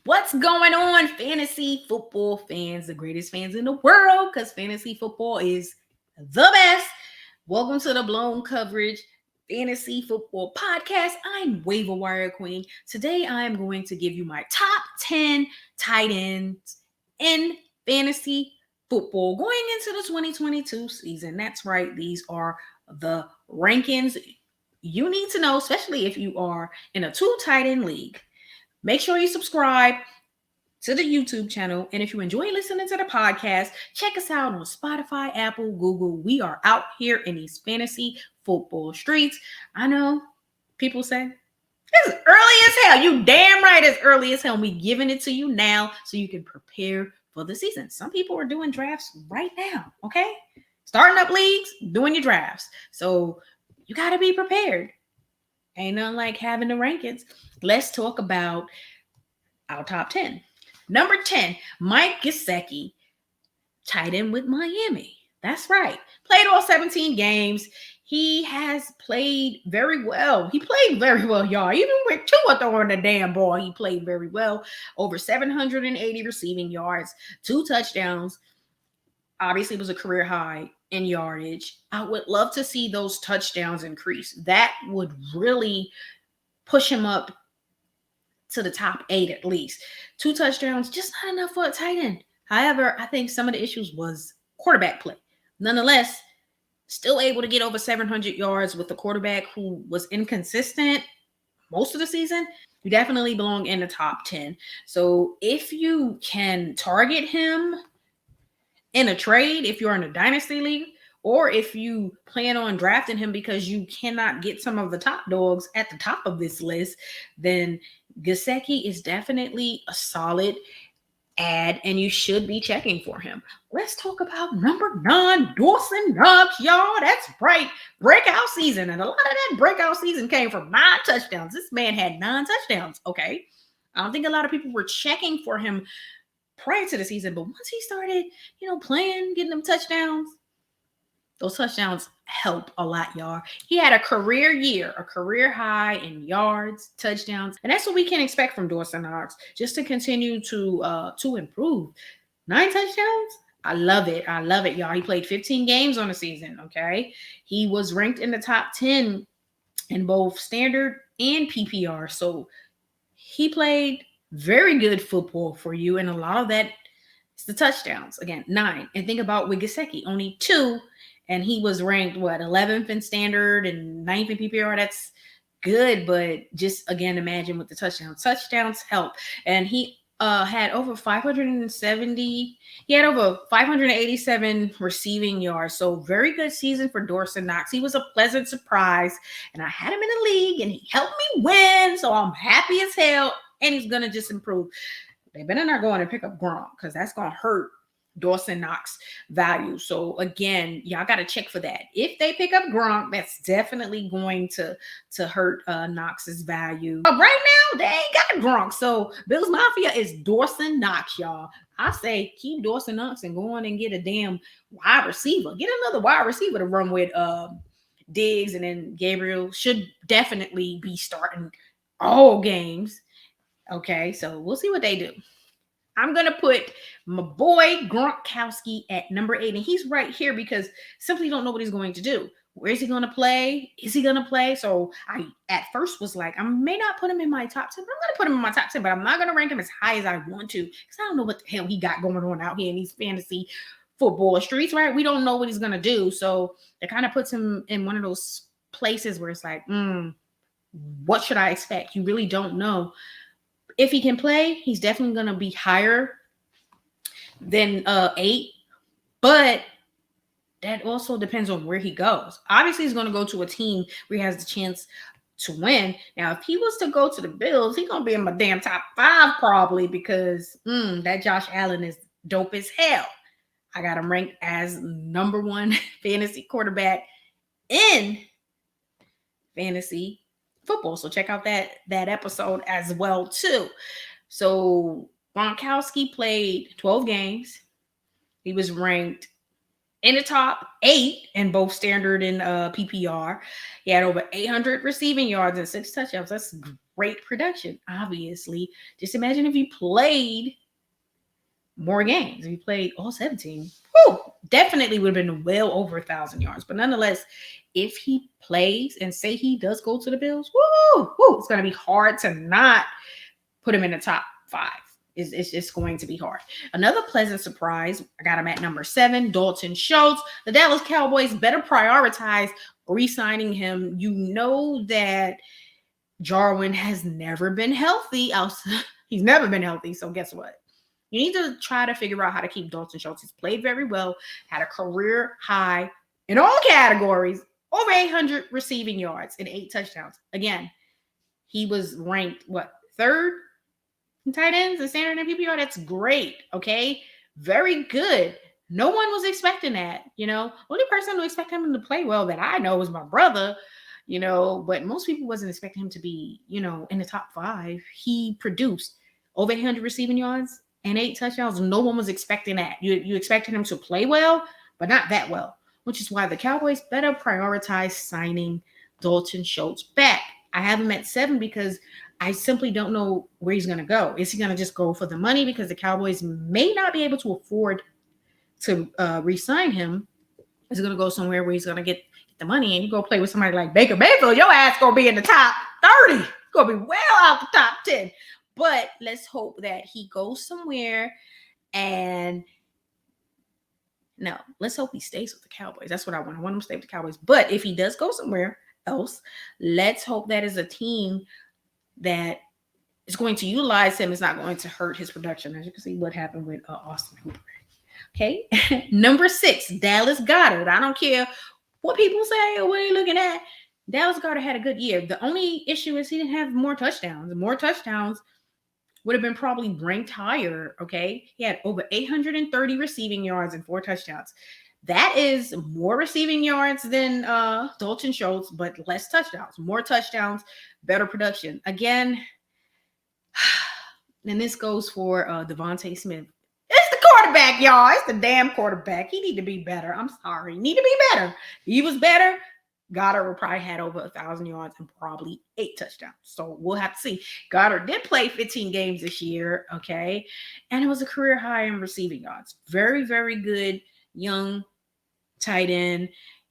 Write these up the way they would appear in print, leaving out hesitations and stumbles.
What's going on, fantasy football fans, the greatest fans in the world, because fantasy football is the best. Welcome to the Blown Coverage Fantasy Football Podcast. I'm Waiver Wire Queen. Today, I'm going to give you my top 10 tight ends in fantasy football going into the 2022 season. That's right. These are the rankings you need to know, especially if you are in a 2 tight end league. Make sure you subscribe to the YouTube channel. And if you enjoy listening to the podcast, check us out on Spotify, Apple, Google. We are out here in these fantasy football streets. I know people say, it's early as hell. You damn right it's early as hell. We giving it to you now so you can prepare for the season. Some people are doing drafts right now, okay? Starting up leagues, doing your drafts. So you got to be prepared. Ain't nothing like having the rankings. Let's talk about our top 10. Number 10, Mike Gesicki, tight end with Miami. That's right. Played all 17 games. He has played very well. He played very well, y'all. Even with Tua throwing the damn ball, he played very well. Over 780 receiving yards, 2 touchdowns. Obviously, it was a career high in yardage. I would love to see those touchdowns increase. That would really push him up to the top 8 at least. 2 touchdowns, just not enough for a tight end. However, I think some of the issues was quarterback play. Nonetheless, still able to get over 700 yards with a quarterback who was inconsistent most of the season. You definitely belong in the top 10. So if you can target him in a trade, if you're in a dynasty league, or if you plan on drafting him because you cannot get some of the top dogs at the top of this list, then Gesicki is definitely a solid add, and you should be checking for him. Let's talk about number 9, Dawson Knox, y'all. That's right. Breakout season. And a lot of that breakout season came from 9 touchdowns. This man had 9 touchdowns, okay? I don't think a lot of people were checking for him prior to the season, but once he started, playing, getting them touchdowns, those touchdowns help a lot, y'all. He had a career year, a career high in yards, touchdowns, and that's what we can expect from Dawson Knox, just to continue to improve. 9 touchdowns? I love it. I love it, y'all. He played 15 games on the season, okay? He was ranked in the top 10 in both standard and PPR, so he played very good football for you, and a lot of that is the touchdowns. Again, 9. And think about with Gesicki, only 2, and he was ranked, 11th in standard and 9th in PPR. That's good, but just, again, imagine with the touchdowns. Touchdowns help. And he had over 570. He had over 587 receiving yards. So very good season for Dawson Knox. He was a pleasant surprise, and I had him in the league, and he helped me win. So I'm happy as hell, and he's going to just improve. They better not go in and pick up Gronk, because that's going to hurt Dawson Knox value. So again, y'all got to check for that. If they pick up Gronk, that's definitely going to hurt Knox's value. But right now, they ain't got Gronk. So Bills Mafia is Dawson Knox, y'all. I say keep Dawson Knox and go on and get a damn wide receiver. Get another wide receiver to run with Diggs, and then Gabriel should definitely be starting all games. Okay, so we'll see what they do. I'm going to put my boy Gronkowski at number 8. And he's right here because simply don't know what he's going to do. Where is he going to play? Is he going to play? So I, at first, was like, I may not put him in my top 10, but I'm going to put him in my top 10, but I'm not going to rank him as high as I want to, because I don't know what the hell he got going on out here in these fantasy football streets, right? We don't know what he's going to do. So it kind of puts him in one of those places where it's like, what should I expect? You really don't know. If he can play, he's definitely going to be higher than 8. But that also depends on where he goes. Obviously, he's going to go to a team where he has the chance to win. Now, if he was to go to the Bills, he's going to be in my damn top 5 probably, because that Josh Allen is dope as hell. I got him ranked as number 1 fantasy quarterback in fantasy football. So check out that episode as well too. So Gronkowski played 12 games. He was ranked in the top 8 in both standard and PPR. He had over 800 receiving yards and 6 touchdowns. That's great production, obviously. Just imagine if he played more games. If he played all 17, definitely would have been well over 1,000 yards. But nonetheless, if he plays and say he does go to the Bills, it's going to be hard to not put him in the top 5. It's just going to be hard. Another pleasant surprise, I got him at number 7, Dalton Schultz. The Dallas Cowboys better prioritize re-signing him. You know that Jarwin has never been healthy. He's never been healthy, so guess what? You need to try to figure out how to keep Dalton Schultz. He's played very well, had a career high in all categories, over 800 receiving yards and 8 touchdowns. Again, he was ranked, 3rd? Tight ends and standard and PPR, that's great. Okay, very good. No one was expecting that. Only person who expected him to play well that I know was my brother. But most people wasn't expecting him to be, in the top 5. He produced over 800 receiving yards and 8 touchdowns. No one was expecting that. You expected him to play well, but not that well, which is why the Cowboys better prioritize signing Dalton Schultz back. I have him at 7 because I simply don't know where he's going to go. Is he going to just go for the money because the Cowboys may not be able to afford to re-sign him? Is he going to go somewhere where he's going to get the money and you go play with somebody like Baker Mayfield? Your ass going to be in the top 30. It's going to be well out the top 10. But let's hope that he goes somewhere let's hope he stays with the Cowboys. That's what I want. I want him to stay with the Cowboys. But if he does go somewhere else, let's hope that is a team that is going to utilize him. Is not going to hurt his production. As you can see what happened with Austin Hooper. Okay. Number 6, Dallas Goedert. I don't care what people say or what you're looking at. Dallas Goedert had a good year. The only issue is he didn't have more touchdowns. More touchdowns would have been probably ranked higher. Okay. He had over 830 receiving yards and 4 touchdowns. That is more receiving yards than Dalton Schultz, but less touchdowns. More touchdowns, better production. Again, and this goes for Devontae Smith. It's the quarterback, y'all. It's the damn quarterback. He need to be better. I'm sorry. Need to be better. He was better. Goddard would probably had over 1,000 yards and probably 8 touchdowns. So we'll have to see. Goddard did play 15 games this year, okay? And it was a career high in receiving yards. Very, very good young tight end.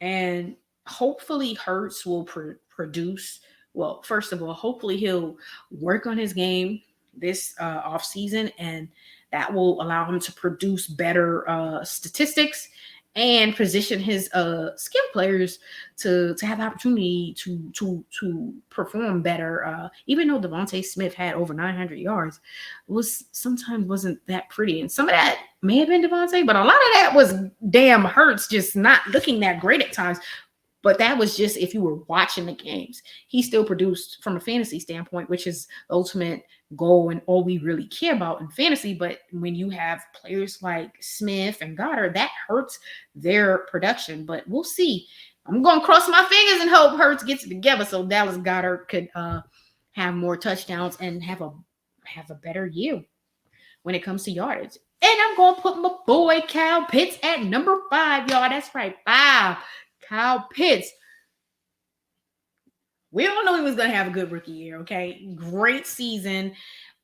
And hopefully Hurts will produce. Well, first of all, hopefully he'll work on his game this offseason, and that will allow him to produce better statistics and position his skill players to have the opportunity to perform better. Even though Devontae Smith had over 900 yards, sometimes wasn't that pretty. And some of that may have been Devontae, but a lot of that was damn Hurts just not looking that great at times. But that was just if you were watching the games. He still produced from a fantasy standpoint, which is the ultimate goal and all we really care about in fantasy. But when you have players like Smith and Goddard, that hurts their production. But we'll see. I'm going to cross my fingers and hope Hurts gets it together so Dallas Goedert could have more touchdowns and have a better year when it comes to yardage. And I'm going to put my boy Kyle Pitts at number 5, y'all. That's right, 5. Kyle Pitts. We all know he was going to have a good rookie year, okay? Great season.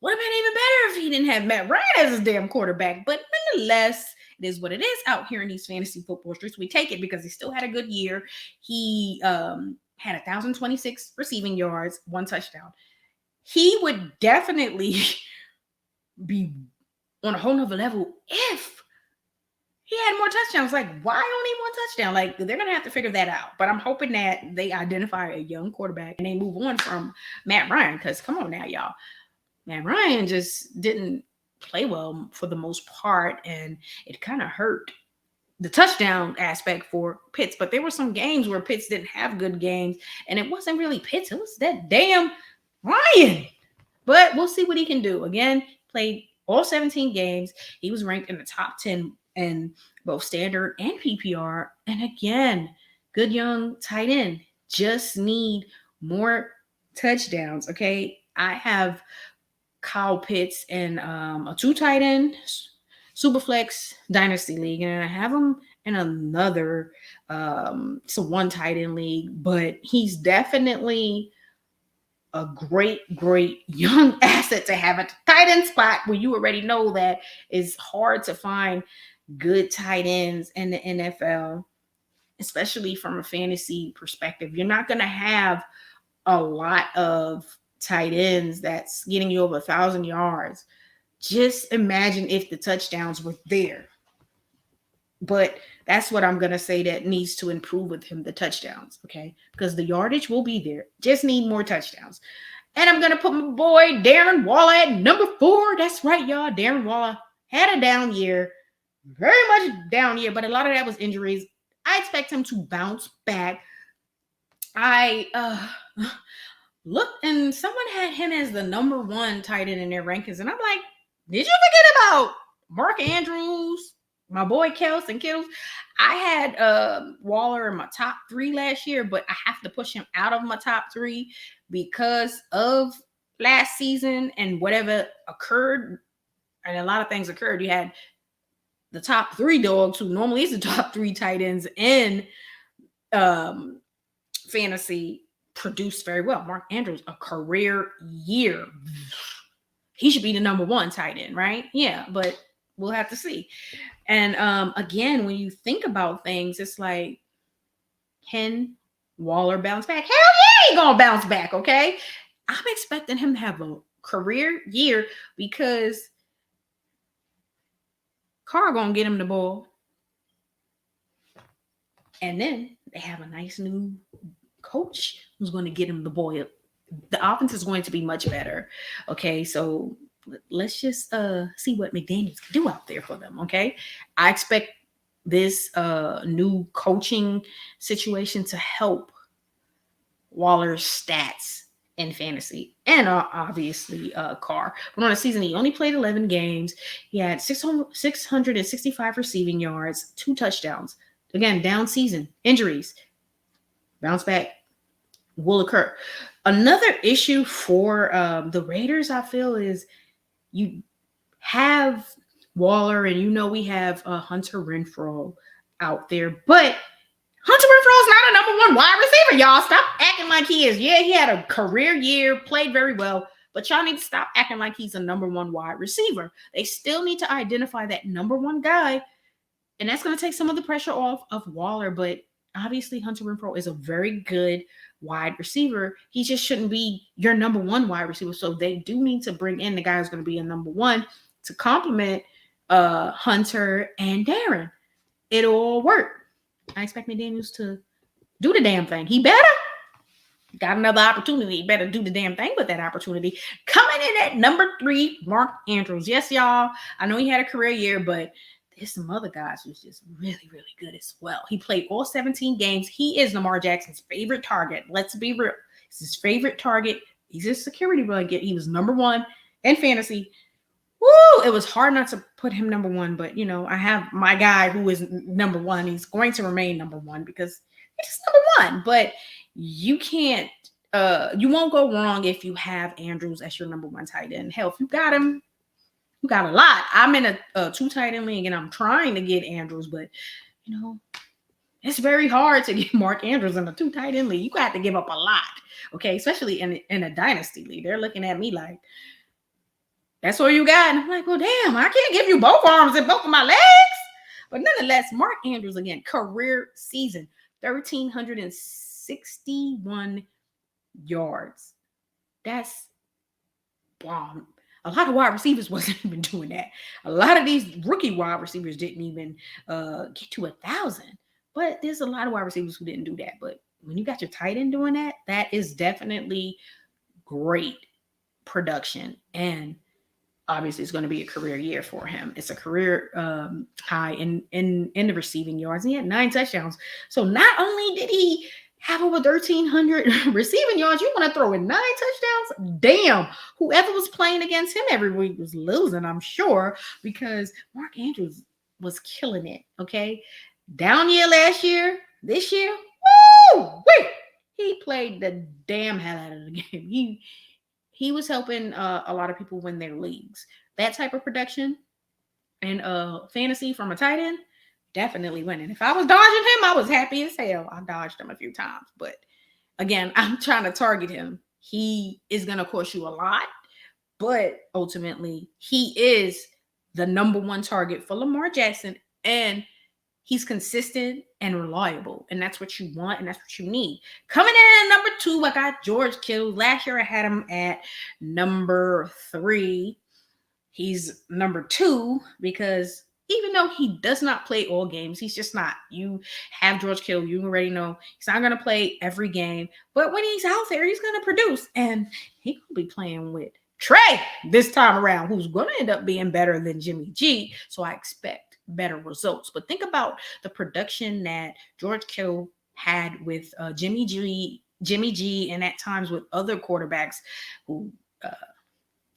Would have been even better if he didn't have Matt Ryan as his damn quarterback. But nonetheless, it is what it is out here in these fantasy football streets. We take it because he still had a good year. He had 1,026 receiving yards, 1 touchdown. He would definitely be on a whole nother level if he had more touchdowns. Like, why only 1 touchdown? Like, they're going to have to figure that out. But I'm hoping that they identify a young quarterback and they move on from Matt Ryan. Because, come on now, y'all. Matt Ryan just didn't play well for the most part. And it kind of hurt the touchdown aspect for Pitts. But there were some games where Pitts didn't have good games. And it wasn't really Pitts. It was that damn Ryan. But we'll see what he can do. Again, played all 17 games. He was ranked in the top 10 in both standard and PPR. And again, good young tight end. Just need more touchdowns, okay? I have Kyle Pitts in a 2 tight end Superflex Dynasty League, and I have him in another 1 tight end league, but he's definitely a great young asset to have at the tight end spot, where you already know that it's hard to find good tight ends in the NFL, especially from a fantasy perspective. You're not going to have a lot of tight ends that's getting you over 1,000 yards. Just imagine if the touchdowns were there. But that's what I'm going to say that needs to improve with him, the touchdowns, okay? Because the yardage will be there. Just need more touchdowns. And I'm going to put my boy Darren Waller at number 4. That's right, y'all. Darren Waller had a down year. Very much down year, but a lot of that was injuries. I expect him to bounce back. I looked, and someone had him as the number 1 tight end in their rankings. And I'm like, did you forget about Mark Andrews, my boy Kelce and Kittle? I had Waller in my top 3 last year, but I have to push him out of my top 3 because of last season and whatever occurred. And a lot of things occurred. You had the top 3 dogs, who normally is the top 3 tight ends in fantasy, produced very well. Mark Andrews, a career year. He should be the number 1 tight end, right? Yeah, but we'll have to see. And again, when you think about things, it's like, can Waller bounce back? Hell yeah, he gonna bounce back, okay? I'm expecting him to have a career year because Carr gonna get him the ball. And then they have a nice new coach who's going to get him the ball. The offense is going to be much better. Okay, so let's just see what McDaniels can do out there for them. Okay, I expect this new coaching situation to help Waller's stats in fantasy, and obviously Carr. But on a season, he only played 11 games. He had 665 receiving yards, 2 touchdowns. Again, down season, injuries, bounce back will occur. Another issue for the Raiders, I feel, is you have Waller, and we have Hunter Renfrow out there, but Hunter Renfrow is not a number 1 wide receiver, y'all. Stop acting like he is. Yeah, he had a career year, played very well, but y'all need to stop acting like he's a number 1 wide receiver. They still need to identify that number 1 guy, and that's going to take some of the pressure off of Waller, but obviously Hunter Renfrow is a very good wide receiver. He just shouldn't be your number 1 wide receiver. So they do need to bring in the guy who's going to be a number 1 to complement Hunter and Darren. It'll all work. I expect McDaniels to do the damn thing. He better. Got another opportunity. He better do the damn thing with that opportunity. Coming in at number 3, Mark Andrews. Yes, y'all. I know he had a career year, but there's some other guys who's just really, really good as well. He played all 17 games. He is Lamar Jackson's favorite target. Let's be real. It's his favorite target. He's a security blanket. He was number 1 in fantasy. Woo! It was hard not to put him number 1, but I have my guy who is number 1. He's going to remain number 1 because he's number 1. But you can't, you won't go wrong if you have Andrews as your number 1 tight end. Hell, if you got him, you got a lot. I'm in a 2 tight end league, and I'm trying to get Andrews, but it's very hard to get Mark Andrews in a 2 tight end league. You got to give up a lot, okay? Especially in a dynasty league. They're looking at me like, that's all you got? And I'm like, well, damn, I can't give you both arms and both of my legs. But nonetheless, Mark Andrews, again, career season, 1,361 yards. That's bomb. A lot of wide receivers wasn't even doing that. A lot of these rookie wide receivers didn't even get to 1,000. But there's a lot of wide receivers who didn't do that. But when you got your tight end doing that, that is definitely great production. And obviously, it's going to be a career year for him. It's a career high in the receiving yards. And he had 9 touchdowns. So not only did he have over 1,300 receiving yards, you want to throw in 9 touchdowns? Damn. Whoever was playing against him every week was losing, I'm sure, because Mark Andrews was killing it, okay? Down year last year, this year, woo! Wait! He played the damn hell out of the game. He was helping a lot of people win their leagues. That type of production and fantasy from a tight end, definitely winning. If I was dodging him, I was happy as hell. I dodged him a few times. But again, I'm trying to target him. he is going to cost you a lot, but ultimately he is the number one target for Lamar Jackson, and he's consistent and reliable, and that's what you want, and that's what you need. Coming in at number 2, I got George Kittle. Last year I had him at number 3. He's number 2 because even though he does not play all games, he's just not. You have George Kittle, you already know he's not going to play every game, but when he's out there, he's going to produce, and he's going to be playing with Trey this time around, who's going to end up being better than Jimmy G. So I expect better results. But think about the production that George Kittle had with Jimmy G, and at times with other quarterbacks who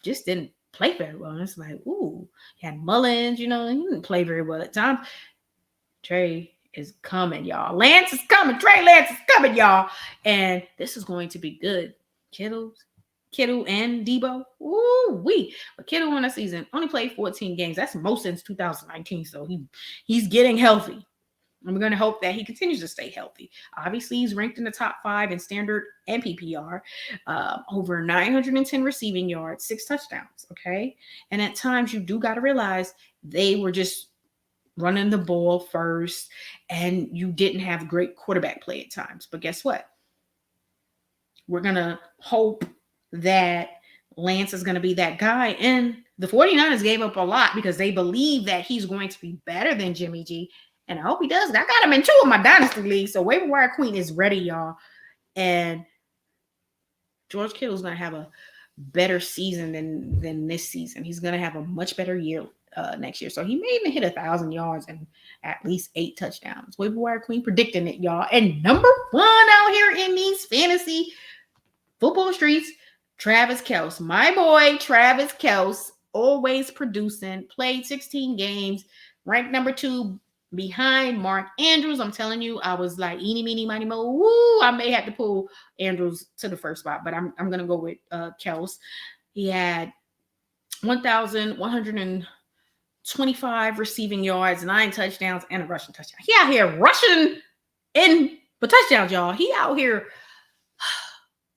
just didn't play very well. And it's like, ooh, he had Mullins, he didn't play very well at times. Trey is coming, y'all. Lance is coming. Trey Lance is coming, y'all. And this is going to be good. Kittle and Debo. Ooh-wee. But Kittle on the season only played 14 games. That's most since 2019. So he's getting healthy. And we're going to hope that he continues to stay healthy. Obviously, he's ranked in the top 5 in standard and PPR. Over 910 receiving yards, 6 touchdowns. Okay. And at times you do got to realize they were just running the ball first, and you didn't have great quarterback play at times. But guess what? We're going to hope that Lance is going to be that guy. And the 49ers gave up a lot because they believe that he's going to be better than Jimmy G. And I hope he does. I got him in 2 of my dynasty leagues. So Waiver Wire Queen is ready, y'all. And George Kittle's going to have a better season than this season. He's going to have a much better year next year. So he may even hit 1,000 yards and at least 8 touchdowns. Waiver Wire Queen predicting it, y'all. And number 1 out here in these fantasy football streets, Travis Kelce. My boy, Travis Kelce, always producing, played 16 games, ranked number 2 behind Mark Andrews. I'm telling you, I was like, eeny, meeny, miny, mo. Woo! I may have to pull Andrews to the first spot, but I'm going to go with Kelce. He had 1,125 receiving yards, 9 touchdowns, and a rushing touchdown. He out here rushing in for touchdowns, y'all. He out here.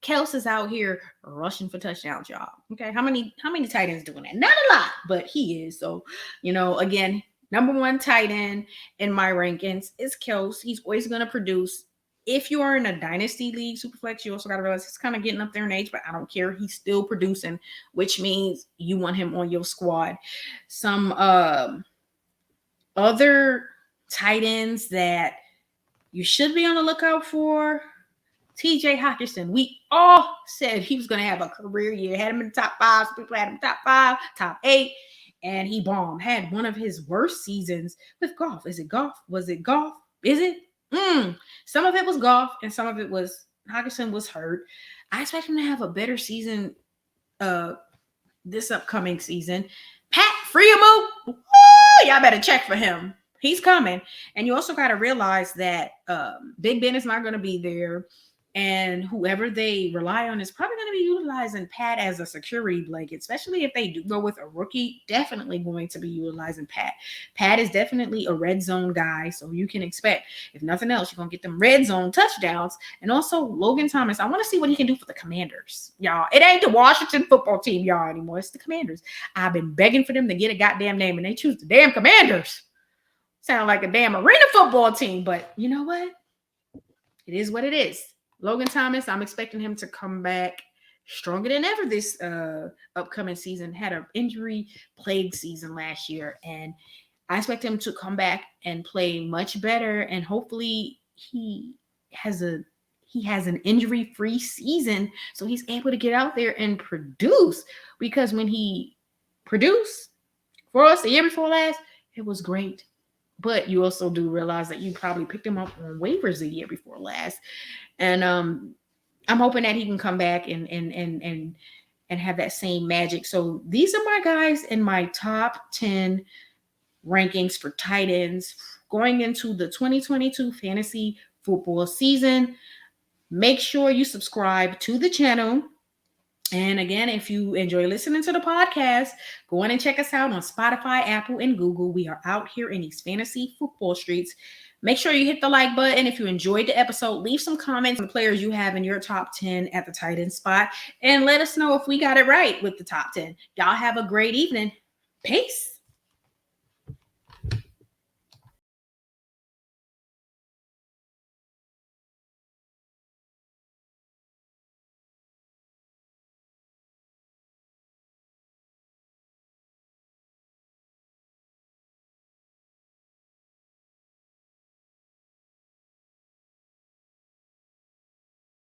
Kelce is out here rushing for touchdowns, y'all. Okay, how many tight ends doing that? Not a lot, but he is. So, again, number 1 tight end in my rankings is Kelce. He's always going to produce. If you are in a dynasty league, Superflex, you also got to realize he's kind of getting up there in age, but I don't care. He's still producing, which means you want him on your squad. Some other tight ends that you should be on the lookout for. TJ Hawkinson, we all said he was going to have a career year. Had him in the top 5. Some people had him top 5, top 8, and he bombed. Had one of his worst seasons with Goff. Is it Goff? Was it Goff? Is it? Some of it was Goff, and some of it was Hawkinson was hurt. I expect him to have a better season this upcoming season. Pat Freiermuth, y'all better check for him. He's coming. And you also got to realize that Big Ben is not going to be there. And whoever they rely on is probably going to be utilizing Pat as a security blanket, especially if they do go with a rookie. Definitely going to be utilizing Pat. Pat is definitely a red zone guy, so you can expect, if nothing else, you're going to get them red zone touchdowns. And also Logan Thomas, I want to see what he can do for the Commanders, y'all. It ain't the Washington football team, y'all, anymore. It's the Commanders. I've been begging for them to get a goddamn name, and they choose the damn Commanders. Sound like a damn arena football team, but you know what? It is what it is. Logan Thomas, I'm expecting him to come back stronger than ever this upcoming season. Had an injury-plagued season last year, and I expect him to come back and play much better. And hopefully, he has an injury-free season, so he's able to get out there and produce. Because when he produced for us the year before last, it was great. But you also do realize that you probably picked him up on waivers the year before last. And I'm hoping that he can come back and have that same magic. So these are my guys in my top 10 rankings for tight ends going into the 2022 fantasy football season. Make sure you subscribe to the channel. And again, if you enjoy listening to the podcast, go on and check us out on Spotify, Apple, and Google. We are out here in these fantasy football streets Make sure you hit the like button. If you enjoyed the episode, leave some comments on the players you have in your top 10 at the tight end spot, and let us know if we got it right with the top 10. Y'all have a great evening. Peace.